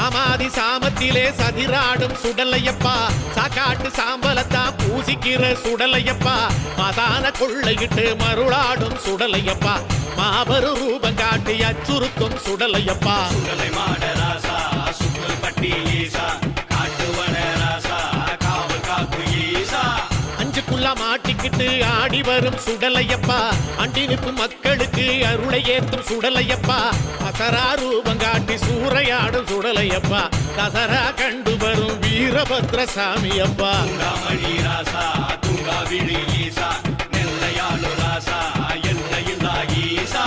சாமாதி சாமத்திலே சதிராடும் சுடலையப்பா சாக்காட்டு சாம்பலத்தான் பூசிக்கிற சுடலையப்பா மதான கொள்ளையிட்டு மருளாடும் சுடலையப்பா மாபெரும் ரூபம் காட்டி அச்சுறுத்தும் சுடலையப்பா சுடலை மாடராசா சுடல் பட்டி ஈசா காட்டுவன ராசா காவல் காப்பு ஈசா அஞ்சுக்குள்ள மாட்டிக்கிட்டு ஆடி வரும் சுடலையப்பா அண்டி நிற்கும் மக்களுக்கு அருளை ஏத்தும் சுடலையப்பா அசரா ரூபம் காட்டி சூறையாடும் சுடலையப்பா தசரா கண்டு வரும் வீரபத்ர சாமியப்பா துங்காமணி ராசா துங்கா விழி ஈசா நெல்லையாளு ராசா எல்லையில்லா ஈசா